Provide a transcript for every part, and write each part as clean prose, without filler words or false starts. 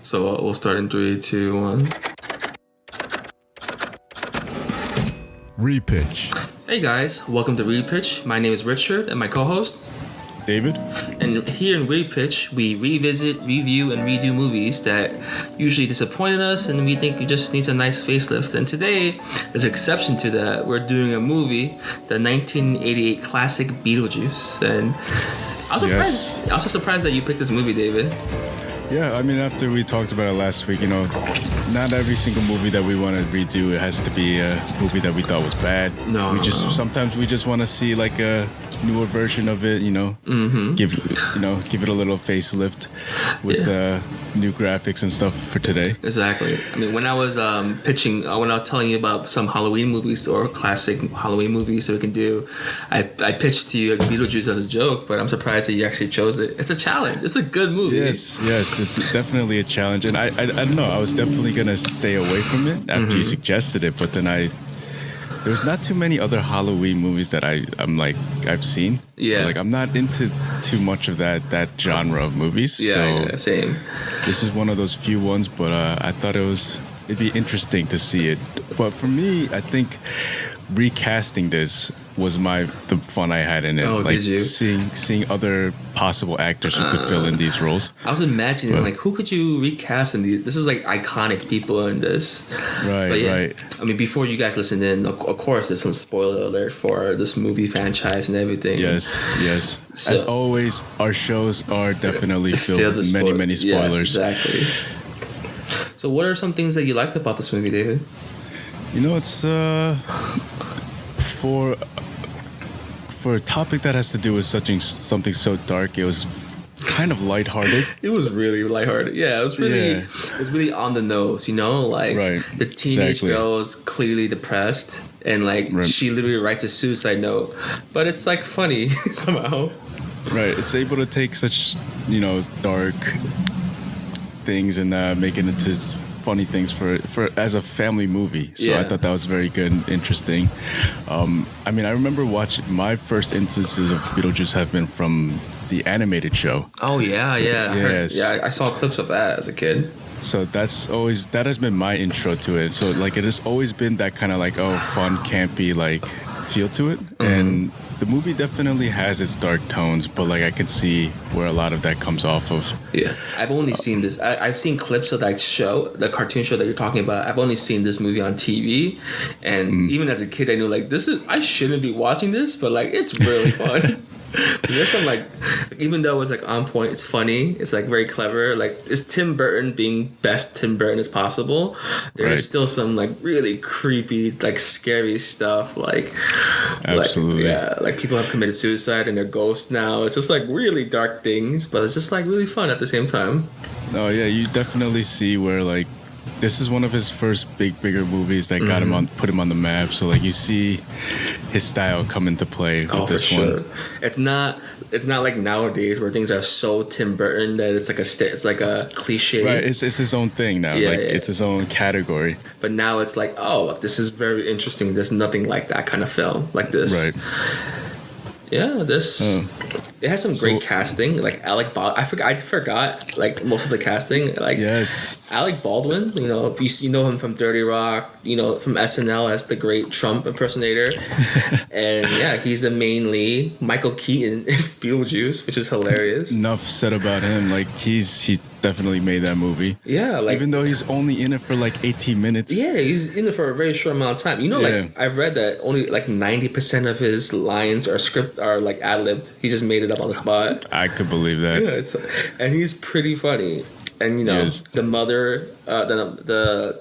So we'll start in 3, 2, 1. Repitch. Hey guys, welcome to Repitch. My name is Richard and my co-host David. And here in Repitch, we revisit, review, and redo movies that usually disappointed us and we think it just needs a nice facelift. And today, there's an exception to that. We're doing a movie, the 1988 classic Beetlejuice. And I was surprised. I was so surprised that you picked this movie, David. Yeah, I mean, after we talked about it last week, not every single movie that we want to redo, it has to be a movie that we thought was bad. Sometimes we just want to see like a newer version of it, give it a little facelift with new graphics and stuff for today. Exactly. I mean, when I was when I was telling you about some Halloween movies or classic Halloween movies that we can do, I pitched to you Beetlejuice as a joke, but I'm surprised that you actually chose it. It's a challenge. It's a good movie. Yes, it's definitely a challenge, and I don't know. I was definitely gonna stay away from it after you suggested it, but then there's not too many other Halloween movies that I've seen. Yeah. Like I'm not into too much of that genre of movies. Yeah, same. This is one of those few ones, but I thought it'd be interesting to see it. But for me, I think recasting this was the fun I had in it. Oh, like did you? Seeing other possible actors who could fill in these roles. I was imagining who could you recast in these? This is like iconic people in this. Right. I mean, before you guys listen in, of course, there's some spoiler alert for this movie franchise and everything. Yes. So, as always, our shows are definitely filled with many spoilers. Yes, exactly. So, what are some things that you liked about this movie, David? It's for a topic that has to do with something so dark, it was kind of lighthearted. It was really lighthearted. Yeah, it was really on the nose, the teenage girl is clearly depressed and she literally writes a suicide note. But it's funny somehow. Right. It's able to take such, dark things and make it into funny things for as a family movie. So I thought that was very good and interesting. I remember watching my first instances of Beetlejuice have been from the animated show. Oh yeah. Yes. I saw clips of that as a kid. So that has been my intro to it. So it has always been that kind of fun, campy feel to it. And the movie definitely has its dark tones, but I can see where a lot of that comes off of. Yeah, I've only seen this. I've seen clips of that show, the cartoon show that you're talking about. I've only seen this movie on TV, and even as a kid, I knew I shouldn't be watching this, but it's really fun. There's some even though it's on point, it's funny, it's very clever. It's Tim Burton being best Tim Burton as possible. There's still some really creepy, scary stuff. Absolutely. People have committed suicide and they're ghosts now. It's just really dark things, but it's just really fun at the same time. Oh yeah, you definitely see where this is one of his first bigger movies that got him put him on the map. So you see his style come into play with this one. It's not like nowadays where things are so Tim Burton that it's it's like a cliche. Right, it's his own thing now. It's his own category. But now it's this is very interesting. There's nothing like that kind of film like this. Right. Yeah, it has some great casting. Alec Baldwin. I forgot most of the casting. Yes. Alec Baldwin. You know him from Dirty Rock. From SNL as the great Trump impersonator. And he's the main lead. Michael Keaton is Beetlejuice, which is hilarious. Enough said about him. He definitely made that movie. Yeah, even though he's only in it for 18 minutes. Yeah, he's in it for a very short amount of time. I've read that only 90% of his lines are ad-libbed. He just made it up on the spot. I could believe that. Yeah, and he's pretty funny. And the mother, the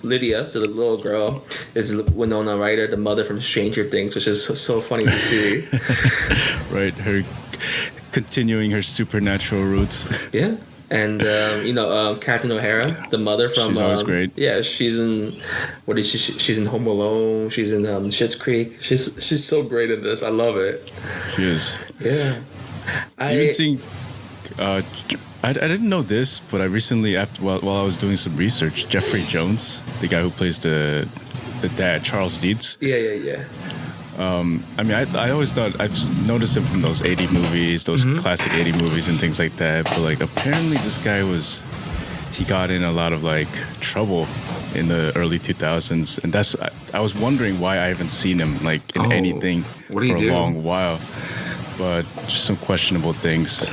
Lydia, the little girl, is Winona Ryder, the mother from Stranger Things, which is so funny to see. Right, her continuing her supernatural roots. Yeah. And Catherine O'Hara, the mother from she's always great. Yeah, she's in she's in Home Alone. She's in Schitt's Creek. She's so great in this. I love it. She is. Yeah. Even seeing. I didn't know this, but I recently, while I was doing some research, Jeffrey Jones, the guy who plays the dad, Charles Deeds. Yeah. I always thought I've noticed him from those 80 movies, those classic 80 movies and things like that. But apparently this guy he got in a lot of like trouble in the early 2000s, and I was wondering why I haven't seen him like in anything for a long while. But just some questionable things.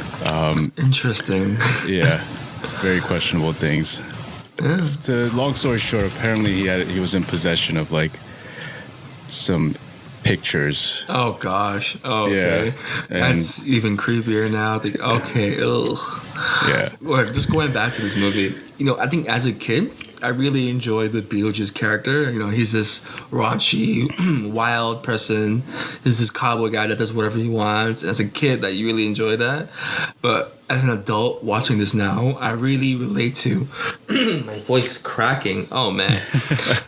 Interesting. Yeah, very questionable things. Yeah. The long story short, apparently he was in possession of like some pictures. Oh gosh. Oh, okay. Yeah. That's even creepier now. Okay. Ugh. Yeah. Well, just going back to this movie, I think as a kid, I really enjoyed the Beetlejuice character. He's this raunchy, wild person. He's this cowboy guy that does whatever he wants. As a kid, that you really enjoy that. But as an adult watching this now, I really relate to my voice cracking. Oh man,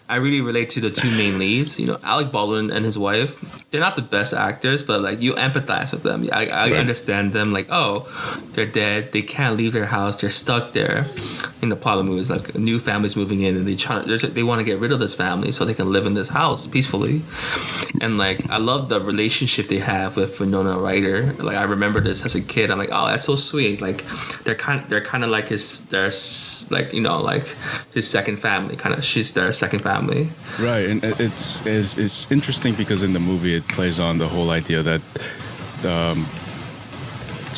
I really relate to the two main leads. Alec Baldwin and his wife. They're not the best actors, but like you empathize with them. I understand them. Like, oh, they're dead. They can't leave their house. They're stuck there. In the plot of the movie is like a new family's moving in, and they want to get rid of this family so they can live in this house peacefully. And like I love the relationship they have with Winona Ryder. Like I remember this as a kid. I'm like, oh, that's so sweet. Like they're kind of like his second family. Kind of, she's their second family. Right, and it's interesting because in the movie it plays on the whole idea that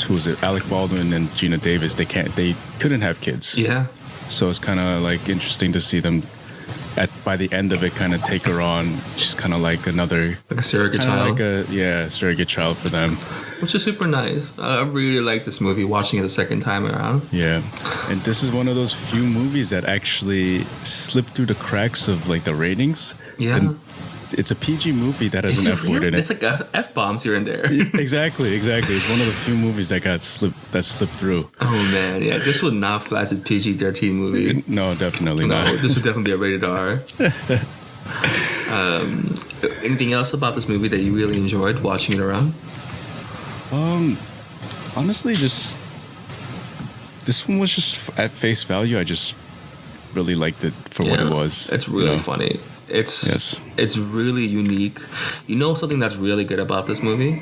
who was it? Alec Baldwin and Gina Davis. They couldn't have kids. Yeah. So it's kind of like interesting to see them by the end of it kind of take her on. She's kind of like another like a surrogate child. Surrogate child for them. Which is super nice. I really like this movie, watching it the second time around. Yeah. And this is one of those few movies that actually slipped through the cracks of like the ratings. Yeah. And it's a PG movie that has an F word in it. It's like F-bombs here and there. Exactly. It's one of the few movies that slipped through. Oh man, yeah. This would not fly as a PG-13 movie. No, definitely not. No, this would definitely be a rated R. Anything else about this movie that you really enjoyed watching it around? Honestly, this one was just at face value. I just really liked it for what it was. It's really funny. It's really unique. Something that's really good about this movie?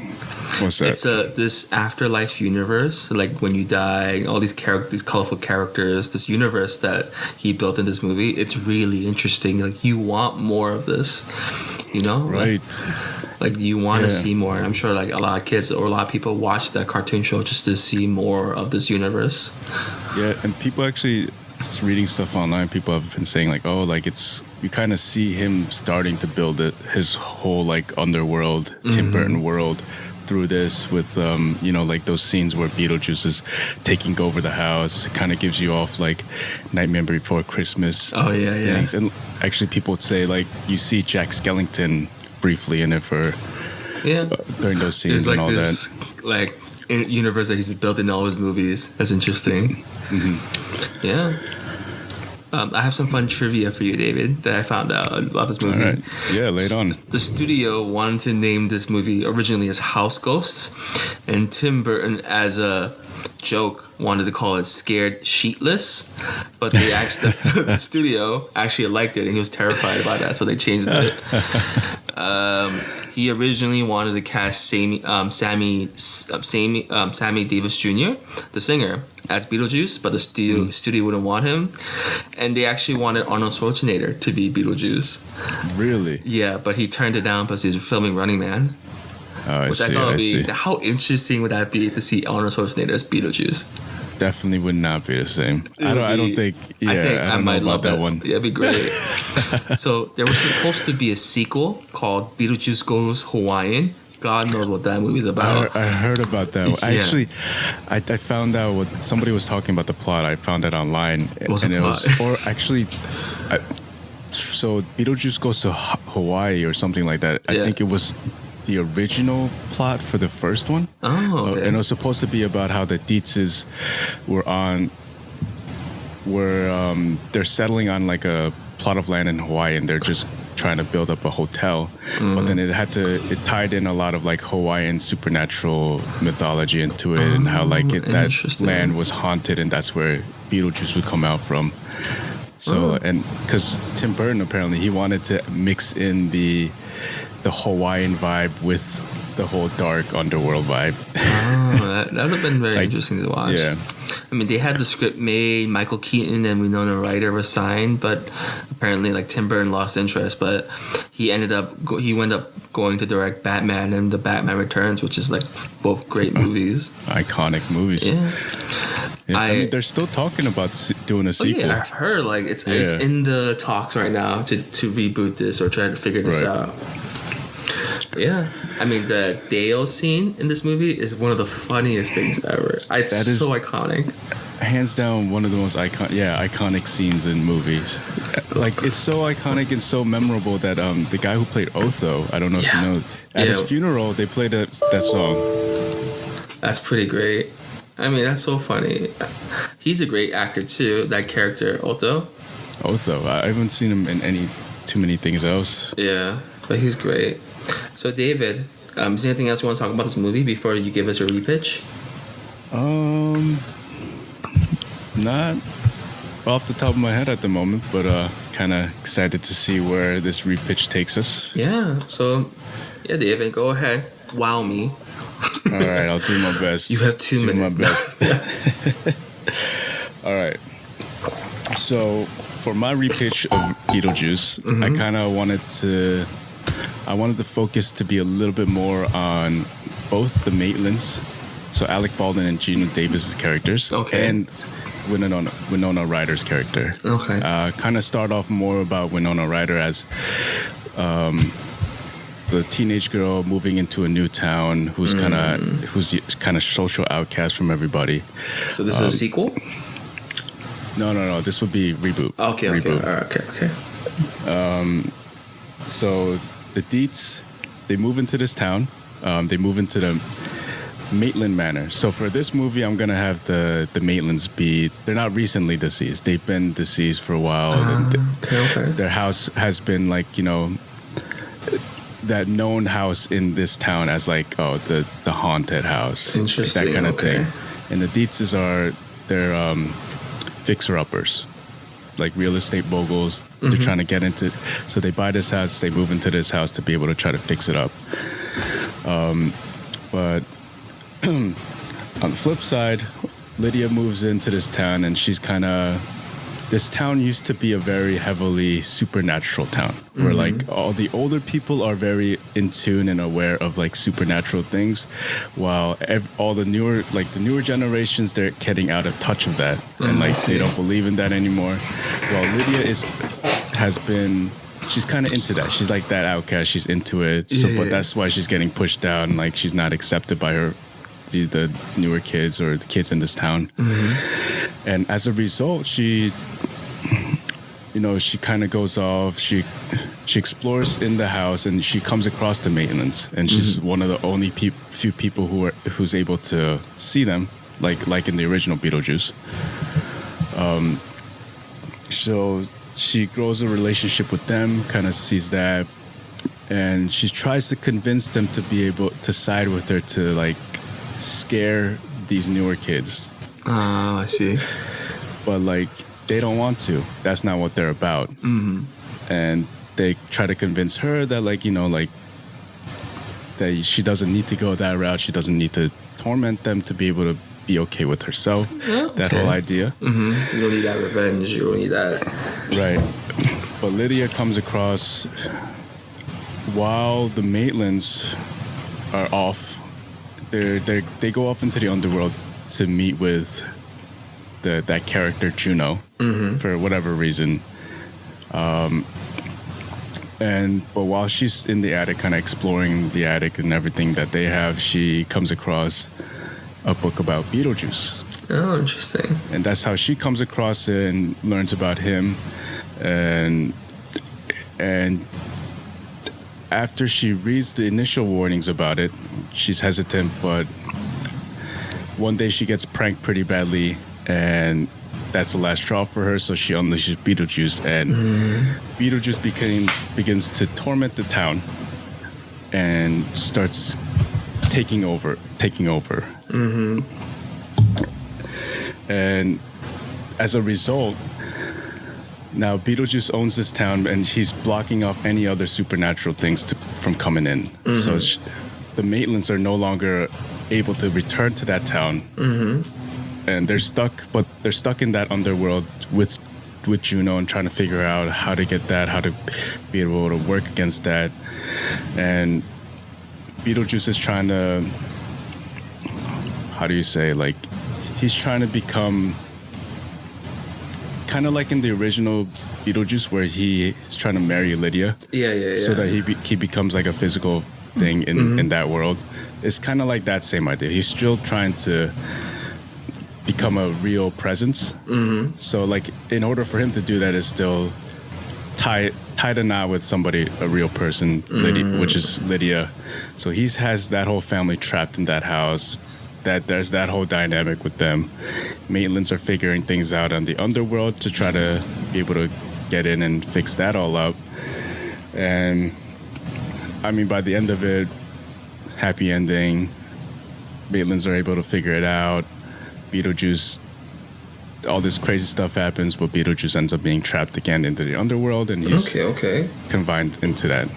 What's that? It's this afterlife universe. Like when you die, all these colorful characters, this universe that he built in this movie. It's really interesting. Like you want more of this, Right. Like you want to see more. And I'm sure like a lot of kids or a lot of people watch that cartoon show just to see more of this universe. Yeah, and people actually, just reading stuff online, people have been saying like, oh, like you kind of see him starting to build his whole like underworld, Tim Burton world through this with, like those scenes where Beetlejuice is taking over the house. It kind of gives you off like Nightmare Before Christmas. Oh, yeah, things. And actually people would say like you see Jack Skellington briefly in it during those scenes. There's like and all this, that. Like universe that he's built in all his movies. That's interesting. Mm-hmm. Yeah. I have some fun trivia for you, David, that I found out about this movie. All right. Yeah, lay it on. The studio wanted to name this movie originally as House Ghosts, and Tim Burton, as a joke, wanted to call it Scared Sheetless, but the studio actually liked it, and he was terrified about that, so they changed it. He originally wanted to cast Sammy Davis Jr., the singer, as Beetlejuice, but the studio wouldn't want him, and they actually wanted Arnold Schwarzenegger to be Beetlejuice. Really? Yeah, but he turned it down because he was filming Running Man. Oh, I see. How interesting would that be to see Arnold Schwarzenegger as Beetlejuice? Definitely would not be the same. I don't think. Yeah, I don't might know love about that one. Yeah, it'd be great. So there was supposed to be a sequel called Beetlejuice Goes Hawaiian. God knows what that movie's about. I heard about that. Yeah. I found out what somebody was talking about the plot. I found it online, so Beetlejuice Goes to Hawaii or something like that. I think it was the original plot for the first one. Oh, okay. And it was supposed to be about how the Dietzes they're settling on like a plot of land in Hawaii, and they're just trying to build up a hotel. But then it tied in a lot of like Hawaiian supernatural mythology into it, and how like that land was haunted, and that's where Beetlejuice would come out from. So and because Tim Burton apparently he wanted to mix in the Hawaiian vibe with the whole dark underworld vibe. That would have been very interesting to watch. Yeah. I mean, they had the script made. Michael Keaton and Winona Ryder were signed, but apparently, like Tim Burton lost interest. But he ended up going to direct Batman and The Batman Returns, which is like both great movies, iconic movies. Yeah. I mean, they're still talking about doing a sequel. Yeah, I've heard like it's in the talks right now to reboot this or try to figure this out. Yeah, I mean the Dale scene in this movie is one of the funniest things ever. It's so iconic. Hands down, one of the most iconic scenes in movies. Like it's so iconic and so memorable that the guy who played Otho, I don't know if you know, at his funeral they played that song. That's pretty great. I mean, that's so funny. He's a great actor too. That character, Otho. I haven't seen him in too many things else. Yeah, but he's great. So, David, is there anything else you want to talk about this movie before you give us your repitch? Not off the top of my head at the moment, but kind of excited to see where this repitch takes us. Yeah. So, David, go ahead. Wow me. All right, I'll do my best. You have 2 minutes. Do my best. All right. So for my repitch of Beetlejuice, I kind of wanted to focus to be a little bit more on both the Maitlands, so Alec Baldwin and Gina Davis's characters, and Winona Ryder's character. Kind of start off more about Winona Ryder as the teenage girl moving into a new town who's kind of social outcast from everybody. So this is a sequel? No. This would be reboot. Okay. So the Deets, they move into this town. They move into the Maitland Manor. So for this movie, I'm gonna have the Maitlands be. They're not recently deceased. They've been deceased for a while. Their house has been that known house in this town as the haunted house. Interesting. That kind of thing. And the Dietzes they're fixer-uppers, like real estate moguls. They're trying to get into, so they buy this house, they move into this house to be able to try to fix it up. But on the flip side, Lydia moves into this town, and she's this town used to be a very heavily supernatural town where all the older people are very in tune and aware of supernatural things, while all the newer generations, they're getting out of touch of that and they don't believe in that anymore. While Lydia she's kind of into that. She's like that outcast. She's into it. But that's why she's getting pushed down. She's not accepted by the newer kids or the kids in this town. And as a result, she kind of goes off. She explores in the house, and she comes across the Maitlands, and she's one of the only few people who's able to see them, like in the original Beetlejuice. So she grows a relationship with them, kind of sees that, and she tries to convince them to be able to side with her to scare these newer kids. Oh, I see. But they don't want to. That's not what they're about. And they try to convince her that that she doesn't need to go that route. She doesn't need to torment them to be able to be okay with herself. That whole idea. You don't need that revenge. You don't need that. Right. But Lydia comes across while the Maitlands are off. They go off into the underworld to meet with that character Juno for whatever reason. But while she's in the attic, kind of exploring the attic and everything that they have, she comes across a book about Beetlejuice. Oh, interesting. And that's how she comes across it and learns about him. And after she reads the initial warnings about it, she's hesitant, but one day she gets pranked pretty badly, and that's the last straw for her, so she unleashes Beetlejuice, and Beetlejuice begins to torment the town and starts taking over. And as a result, now Beetlejuice owns this town, and he's blocking off any other supernatural things from coming in. So the Maitlands are no longer able to return to that town. and they're stuck in that underworld with Juno and trying to figure out how to get that, how to be able to work against that. And Beetlejuice is trying to, how do you say, like, he's trying to become kind of like in the original Beetlejuice where he's trying to marry Lydia. Yeah. So that he becomes like a physical thing in that world. It's kind of like that same idea. He's still trying to become a real presence. So like in order for him to do that is still tie a knot with somebody, a real person, Lydia, which is Lydia. So he has that whole family trapped in that house. That there's that whole dynamic with them. Maitlands are figuring things out on the underworld to try to be able to get in and fix that all up. And I mean, by the end of it, happy ending. Maitlands are able to figure it out. Beetlejuice, all this crazy stuff happens, but Beetlejuice ends up being trapped again into the underworld, and he's confined into that.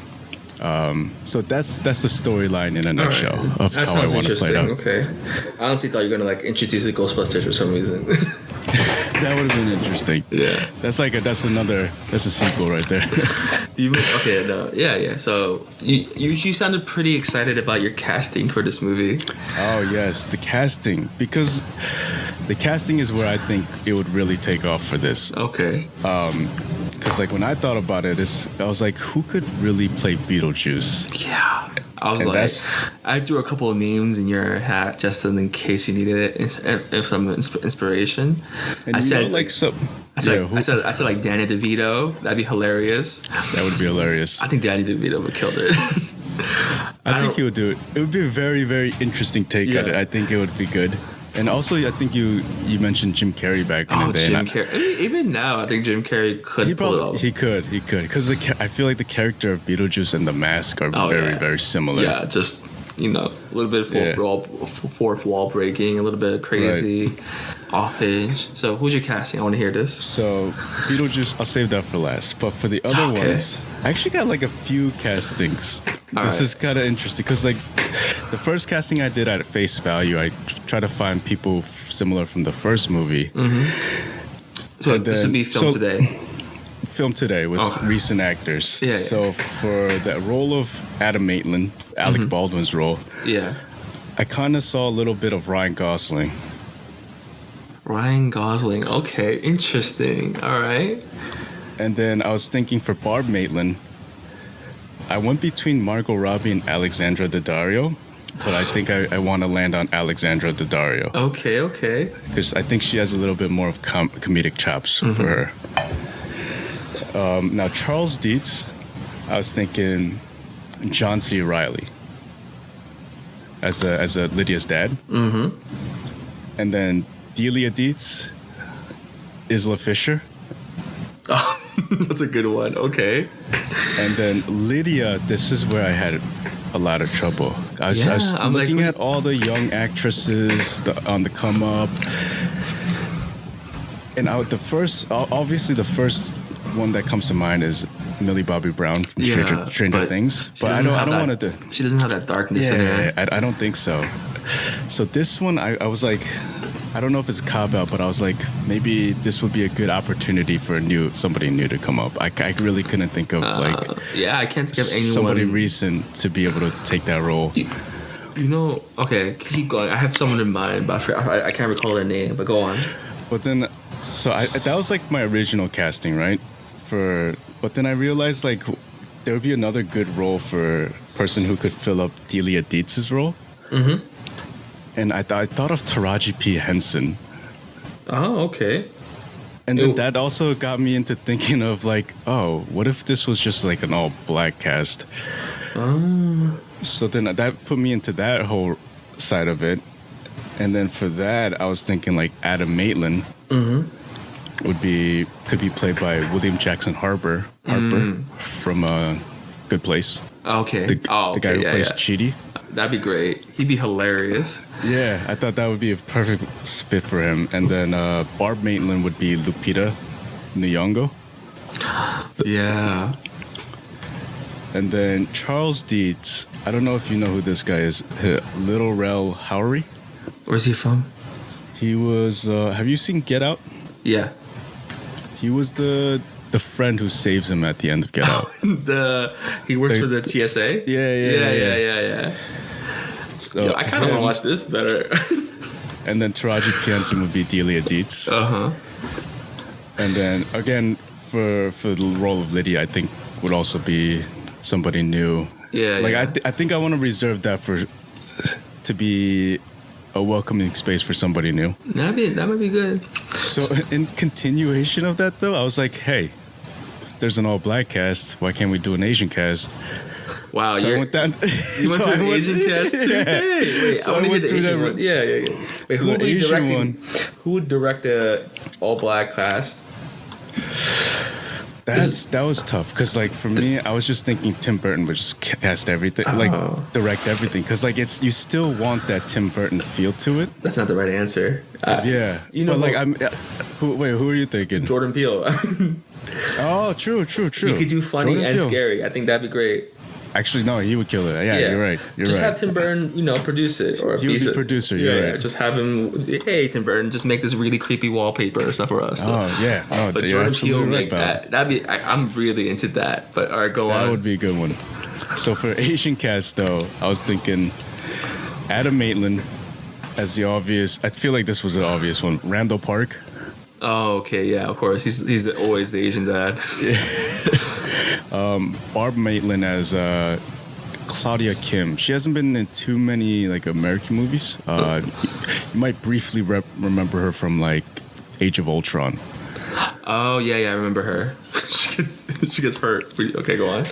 So that's the storyline in a nutshell of that how I want to play it out. Okay, I honestly thought you were gonna like introduce the Ghostbusters for some reason. That would have been interesting. Yeah, that's a sequel right there. Yeah. So you sounded pretty excited about your casting for this movie. Oh yes, the casting, because the casting is where I think it would really take off for this. Okay. Because like when I thought about it, I was like, who could really play Beetlejuice? Yeah. I was like, I threw a couple of names in your hat just in case you needed it, if some inspiration. And I said like so. I said like Danny DeVito. That'd be hilarious. That would be hilarious. I think Danny DeVito would kill it. I think he would do it. It would be a very, very interesting take on it. I think it would be good. And also, I think you mentioned Jim Carrey back in the day. Jim Carrey. I mean, even now, I think Jim Carrey could pull it off. He could. Because I feel like the character of Beetlejuice and the mask are very similar. Yeah, just, a little bit fourth wall breaking, a little bit crazy, off-page. So, who's your casting? I want to hear this. So, Beetlejuice, I'll save that for last. But for the other ones, I actually got like a few castings. This is kind of interesting because like the first casting I did at face value, I tried to find people similar from the first movie. So this would be filmed today? Filmed today with recent actors. Yeah. So for the role of Adam Maitland, Alec Baldwin's role, I kind of saw a little bit of Ryan Gosling. Okay, interesting. All right. And then I was thinking for Barb Maitland, I went between Margot Robbie and Alexandra Daddario, but I think I want to land on Alexandra Daddario. Okay. Because I think she has a little bit more of comedic chops for her. Now, Charles Dietz, I was thinking John C. Reilly as a Lydia's dad. And then Delia Dietz, Isla Fisher. Oh, that's a good one. Okay. And then Lydia, this is where I had a lot of trouble. I was looking at all the young actresses on the come up. And the first one that comes to mind is Millie Bobby Brown from Stranger Things. But I don't want to do. She doesn't have that darkness in her. I don't think so. So this one, I was like, I don't know if it's a cop-out, but I was like, maybe this would be a good opportunity for somebody new to come up. I really couldn't think of I can't think of anyone. Somebody recent to be able to take that role. Okay, keep going. I have someone in mind, but I can't recall their name, but go on. But then, that was like my original casting, right? But then I realized like there would be another good role for a person who could fill up Delia Dietz's role. And I thought of Taraji P. Henson. Oh, okay. And then that also got me into thinking of like, what if this was just like an all-black cast? So then that put me into that whole side of it. And then for that, I was thinking like Adam Maitland could be played by William Jackson Harper from Good Place. Okay. The guy who plays Chidi. That'd be great. He'd be hilarious. Yeah, I thought that would be a perfect fit for him. And then Barb Maitland would be Lupita Nyong'o. Yeah. And then Charles Dietz. I don't know if you know who this guy is. Little Rel Howery. Where's he from? He was. Have you seen Get Out? Yeah. He was the friend who saves him at the end of Get Out. He works for the TSA. Yeah. So Yo, I kind of want to watch this better. And then Taraji P. Henson would be Delia Dietz. And then again for the role of Lydia, I think would also be somebody new. Yeah. Like I think I want to reserve that to be a welcoming space for somebody new. That might be good. So in continuation of that though, I was like, hey, there's an all black cast. Why can't we do an Asian cast? Wow, so I went down. You went to an Asian cast too? Yeah. Wait, So I want to went hear the through Asian that one. Yeah. Wait, who would be directing? Who would direct the all black cast? That was tough because like for me, I was just thinking Tim Burton would just cast everything, like direct everything, because like you still want that Tim Burton feel to it. That's not the right answer. Yeah, you know, but like who are you thinking? Jordan Peele. Oh, true. He could do funny Jordan and Peele. scary. I think that'd be great. Actually, no, he would kill it. Yeah, you're right. Just have Tim Burton, produce it or he would be producer. You're right. Just have him. Hey, Tim Burton, just make this really creepy wallpaper or stuff for us. Oh yeah. Oh, but Jordan Peele make that. That'd be. I'm really into that. But all right, go on. That would be a good one. So for Asian cast though, I was thinking Adam Maitland as the obvious. I feel like this was an obvious one. Randall Park. Oh, okay, yeah, of course. He's always the Asian dad. Barb Maitland as Claudia Kim. She hasn't been in too many like American movies. You might briefly remember her from like Age of Ultron. Oh yeah, I remember her. she gets hurt. Okay, go on.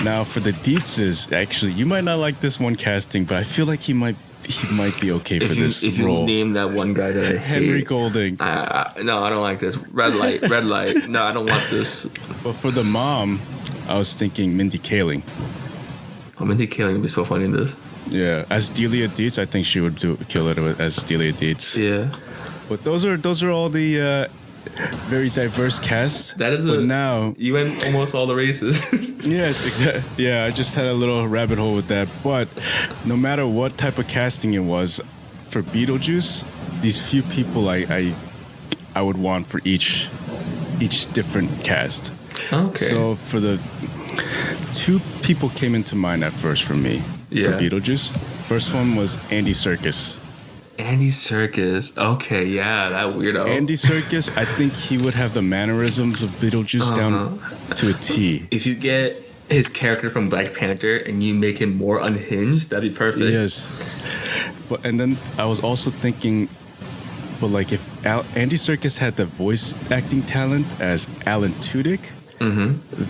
Now for the Dietzes, actually, you might not like this one casting, but I feel like he might be okay for this if role. You name that one guy that I Henry hate. Golding. No, I don't like this. Red light. No, I don't want this. But for the mom, I was thinking Mindy Kaling. Oh, Mindy Kaling would be so funny in this. Yeah, as Delia Dietz, I think she would kill it as Delia Dietz. Yeah. But those are all the very diverse casts. That is now you went almost all the races. Yes, exactly. Yeah, I just had a little rabbit hole with that. But no matter what type of casting it was, for Beetlejuice, these few people I would want for each different cast. Okay. So for the two people came into mind at first for me for Beetlejuice. First one was Andy Serkis. Andy Serkis. Okay, yeah, that weirdo. Andy Serkis, I think he would have the mannerisms of Beetlejuice down to a T. If you get his character from Black Panther and you make him more unhinged, that'd be perfect. Yes. And then I was also thinking, but like if Andy Serkis had the voice acting talent as Alan Tudyk,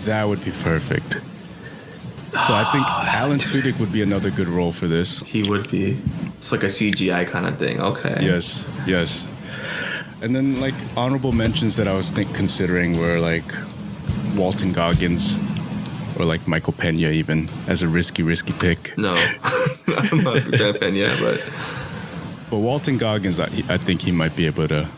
that would be perfect. So I think Alan Tudyk would be another good role for this. He would be. It's like a CGI kind of thing. Okay. Yes. And then like honorable mentions that I was considering were like Walton Goggins or like Michael Pena even as a risky pick. No, I'm not a fan of Pena, but Walton Goggins, I think he might be able to.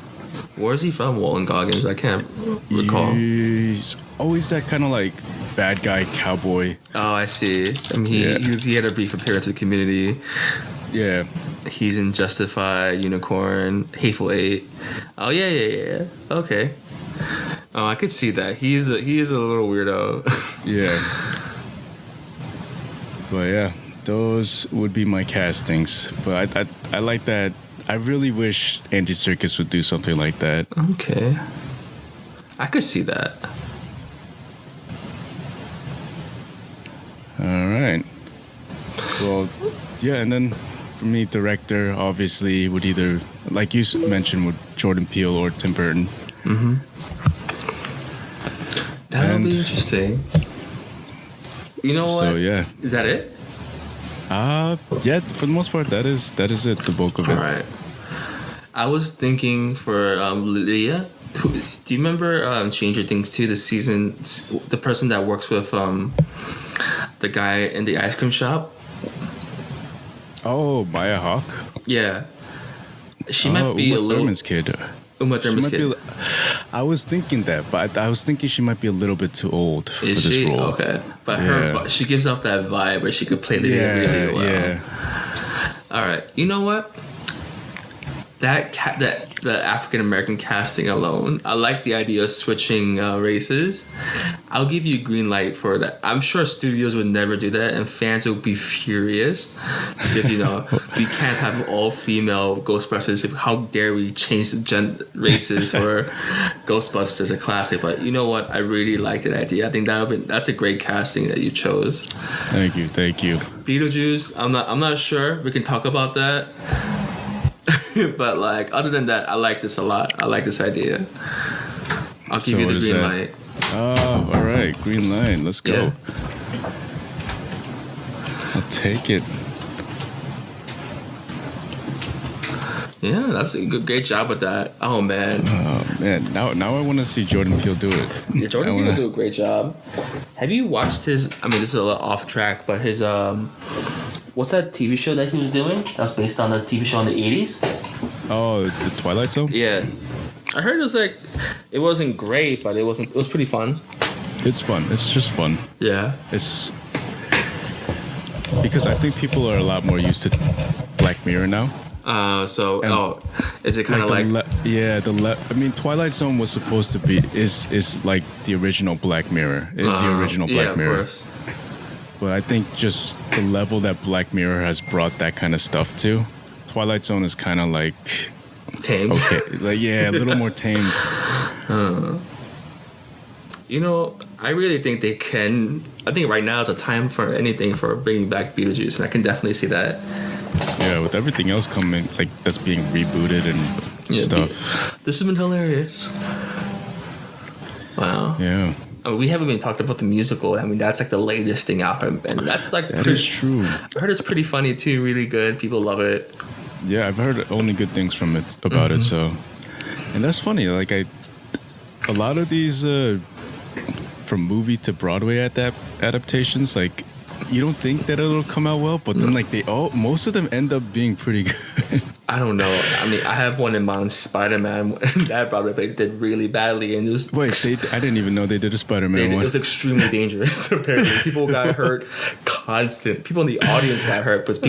Where is he from, Walton Goggins? I can't recall. He's always that kind of like bad guy cowboy. Oh, I see. I mean, he had a brief appearance in Community. Yeah. He's in Justified, Unicorn, Hateful Eight. Oh yeah. Okay. Oh, I could see that. He is a little weirdo. Yeah. But yeah, those would be my castings. But I like that. I really wish Andy Serkis would do something like that. Okay. I could see that. All right. Well, yeah, and then for me, director obviously would either, like you mentioned, would Jordan Peele or Tim Burton. That would be interesting. You know what? So yeah. Is that it? Yeah. For the most part, that is it. The bulk of it. All right. I was thinking for Lydia. Do you remember Stranger Things 2? The person that works with the guy in the ice cream shop. Oh, Maya Hawke. Yeah. She might be Uma a little. Thurman's kid. Uma Thurman's kid. I was thinking that, but I was thinking she might be a little bit too old for this role. Okay. But she gives off that vibe where she could play Lydia really well. Yeah. All right. You know what? that the African American casting alone, I like the idea of switching races. I'll give you a green light for that. I'm sure studios would never do that, and fans would be furious because we can't have all female Ghostbusters. How dare we change the races for Ghostbusters, a classic? But you know what? I really like that idea. I think that's a great casting that you chose. Thank you. Beetlejuice. I'm not sure. We can talk about that. But like, other than that, I like this a lot. I like this idea. I'll give you the green light. Oh, all right, green light. Let's go. Yeah. I'll take it. Yeah, that's a great job with that. Oh man. Oh man. Now I want to see Jordan Peele do it. Yeah, Jordan Peele do a great job. Have you watched his? I mean, this is a little off track, but his what's that TV show that he was doing? That's based on the TV show in the 80s. Oh, the Twilight Zone? Yeah. I heard it wasn't great, but it was pretty fun. It's fun. It's just fun. Yeah. It's because I think people are a lot more used to Black Mirror now. Is it kind of I mean, Twilight Zone was supposed to be is like the original Black Mirror. The original Black Mirror. Of course. But I think just the level that Black Mirror has brought that kind of stuff to, Twilight Zone is kind of like tamed. Okay, like a little more tamed. I really think they can. I think right now is a time for anything for bringing back Beetlejuice, and I can definitely see that. Yeah, with everything else coming, like that's being rebooted and stuff. This has been hilarious. Wow. Yeah. I mean, we haven't even talked about the musical. I mean, that's like the latest thing out, and that's like that is true. I heard it's pretty funny too, really good. People love it. Yeah, I've heard only good things from it about it. So, and that's funny. Like a lot of these from movie to Broadway adaptations, like you don't think that it'll come out well, but then like most of them end up being pretty good. I don't know. I mean, I have one in mind, Spider-Man. That Broadway did really badly, and it was. Wait, I didn't even know they did a Spider-Man one. It was extremely dangerous. Apparently, people got hurt constant. People in the audience got hurt, but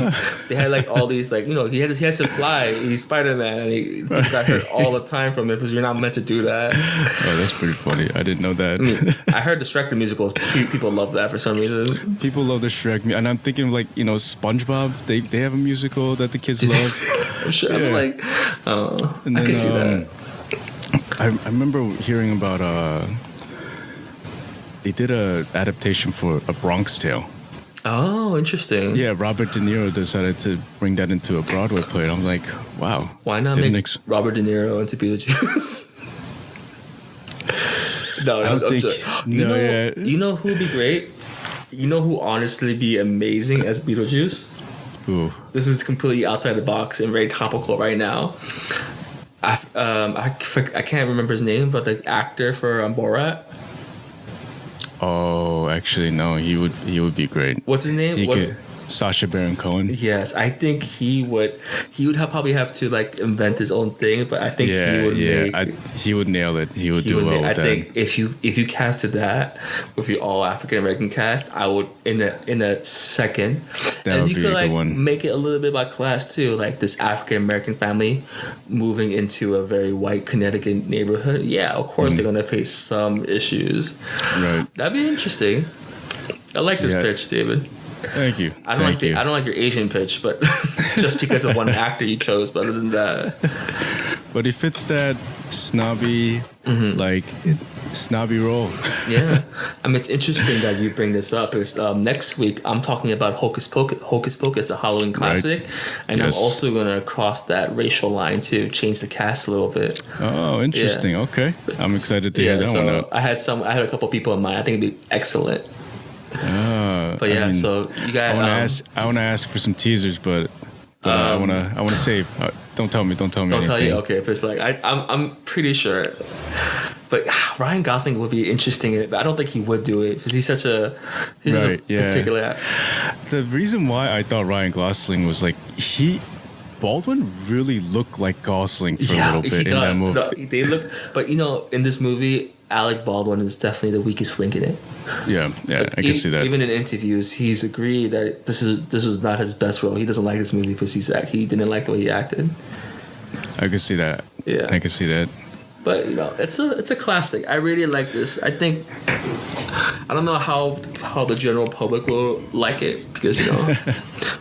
they had like all these like he has to fly. He's Spider-Man, and people got hurt all the time from it because you're not meant to do that. Oh, that's pretty funny. I didn't know that. I heard the Shrek the musical. People love that for some reason. People love the Shrek, and I'm thinking of like SpongeBob. They have a musical that the kids love. Sure. Yeah. I'm like, I could see that. I remember hearing about they did a adaptation for A Bronx Tale. Oh, interesting. Yeah, Robert De Niro decided to bring that into a Broadway play. And I'm like, wow. Why not make Robert De Niro into Beetlejuice? No, I'm sorry. You know who would be great? You know who honestly be amazing as Beetlejuice? Ooh. This is completely outside the box and very topical right now. I can't remember his name, but the actor for Borat. Oh, actually, no. He would be great. What's his name? Sacha Baron Cohen. Yes, I think he would probably have to like invent his own thing, but I think he would nail it. He would do well with that. I think if you casted that with your all African American cast, I would in a second. That would be a good one. Make it a little bit by class too, like this African American family moving into a very white Connecticut neighborhood. Yeah, of course they're gonna face some issues. Right. That'd be interesting. I like this pitch, David. Thank you. I don't like your Asian pitch, but just because of one actor you chose. But other than that, but he fits that snobby, snobby role. Yeah, I mean it's interesting that you bring this up. Because next week I'm talking about Hocus Pocus, a Halloween classic, and I'm also gonna cross that racial line to change the cast a little bit. Oh, interesting. Yeah. Okay, I'm excited to hear that one out. I had a couple people in mind. I think it'd be excellent. But yeah, so you got. I want to ask for some teasers, but I want to save. Don't tell me. Don't tell you. Okay, if it's like I'm pretty sure. But Ryan Gosling would be interesting in it, but I don't think he would do it because he's such a particular. The reason why I thought Ryan Gosling was like Baldwin really looked like Gosling for a little bit in that movie. No, they look, but in this movie, Alec Baldwin is definitely the weakest link in it. Yeah, I can see that. Even in interviews, he's agreed that this was not his best role. He doesn't like this movie because he didn't like the way he acted. I can see that. Yeah, I can see that. But it's a classic. I really like this. I think I don't know how the general public will like it because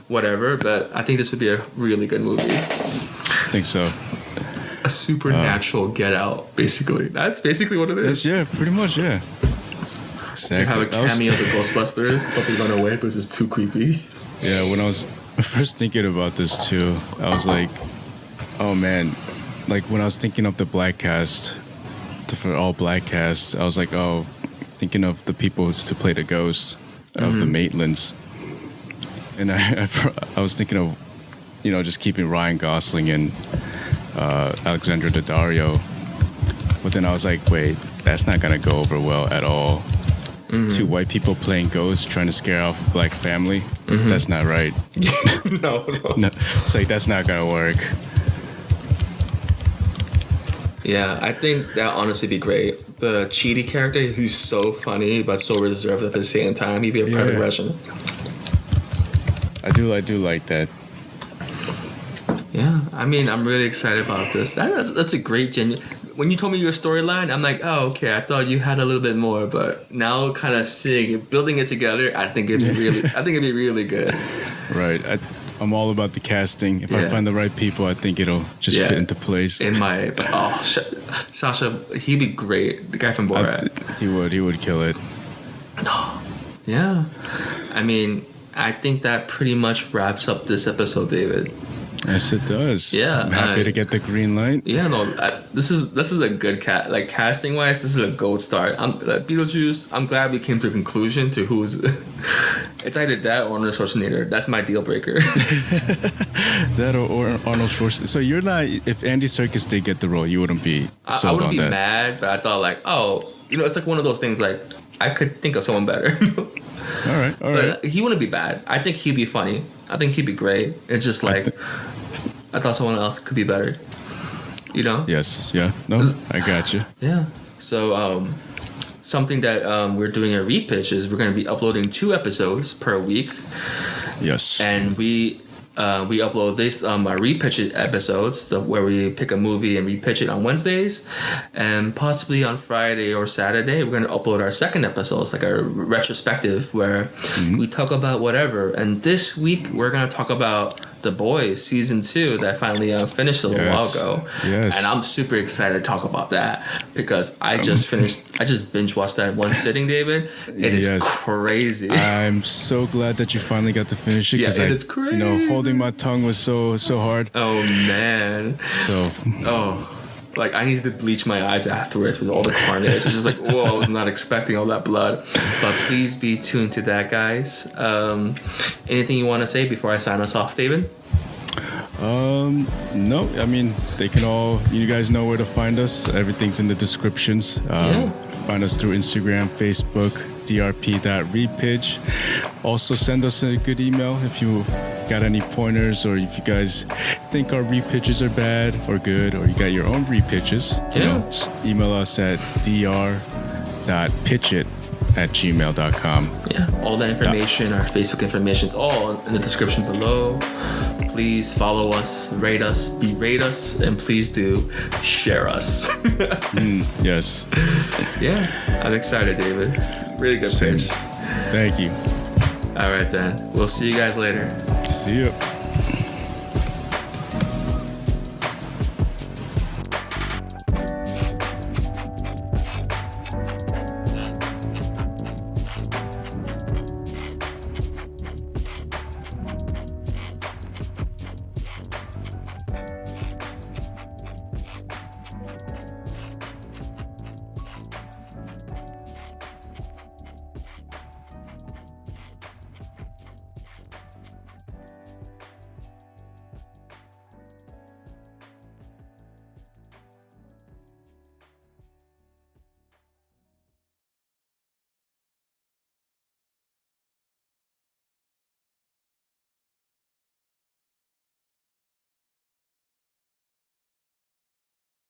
whatever. But I think this would be a really good movie. I think so. A supernatural Get Out, basically. That's basically what it is. Yeah, pretty much. Yeah. Exactly. You have a cameo of the Ghostbusters, but they run away because it's too creepy. Yeah, when I was first thinking about this too, I was like, oh man. Like when I was thinking of the black cast, for all black cast, I was like, oh, thinking of the people to play the ghosts of the Maitlands. And I was thinking of, just keeping Ryan Gosling and Alexandra Daddario. But then I was like, wait, that's not going to go over well at all. Two white people playing ghosts trying to scare off a black family. That's not right. No. It's like, that's not going to work. Yeah, I think that honestly be great. The Chidi character, he's so funny but so reserved at the same time. He'd be a perfect version. I do like that. Yeah, I mean, I'm really excited about this. That's a great genuine. When you told me your storyline, I'm like, oh, okay. I thought you had a little bit more, but now, kind of seeing it, building it together, I think it'd be really good. Right. I'm all about the casting. If I find the right people, I think it'll just fit into place. Sasha, he'd be great. The guy from Borat. He would kill it. Yeah. I mean, I think that pretty much wraps up this episode, David. Yes, it does. Yeah, I'm happy to get the green light. Yeah, no, this is a good like casting wise. This is a gold star. Beetlejuice. I'm glad we came to a conclusion to who's. It's either that or Arnold Schwarzenegger. That's my deal breaker. That or Arnold Schwarzenegger. So you're not. If Andy Serkis did get the role, you wouldn't be sold on that. I wouldn't be mad, but I thought like, it's like one of those things. Like I could think of someone better. All right. But he wouldn't be bad. I think he'd be funny. I think he'd be great. It's just like I thought someone else could be better. Yes. Yeah. No, I got you. Yeah. So something that we're doing a repitch is we're going to be uploading 2 episodes per week. Yes. And we upload this repitch episodes where we pick a movie and repitch it on Wednesdays, and possibly on Friday or Saturday we're going to upload our second episode. It's like a retrospective where we talk about whatever. And this week we're going to talk about The Boys season 2 that finally finished a little while ago. Yes. And I'm super excited to talk about that because I just binge watched that in one sitting, David. It is crazy. I'm so glad that you finally got to finish it. Yeah, it's crazy. Holding my tongue was so hard. Oh man. Like I needed to bleach my eyes afterwards with all the carnage. It's just like, whoa, I was not expecting all that blood. But please be tuned to that, guys. Anything you want to say before I sign us off, David? No. I mean, you guys know where to find us. Everything's in the descriptions. Find us through Instagram, Facebook, drp.repitch. Also, send us a good email if you got any pointers, or if you guys think our repitches are bad or good, or you got your own repitches. Email us at dr.pitchit@gmail.com. Yeah, all that information, our Facebook information is all in the description below. Please follow us, rate us, berate us, and please do share us. Yes. Yeah, I'm excited, David. Really good pitch. Thank you. All right, then. We'll see you guys later. See you.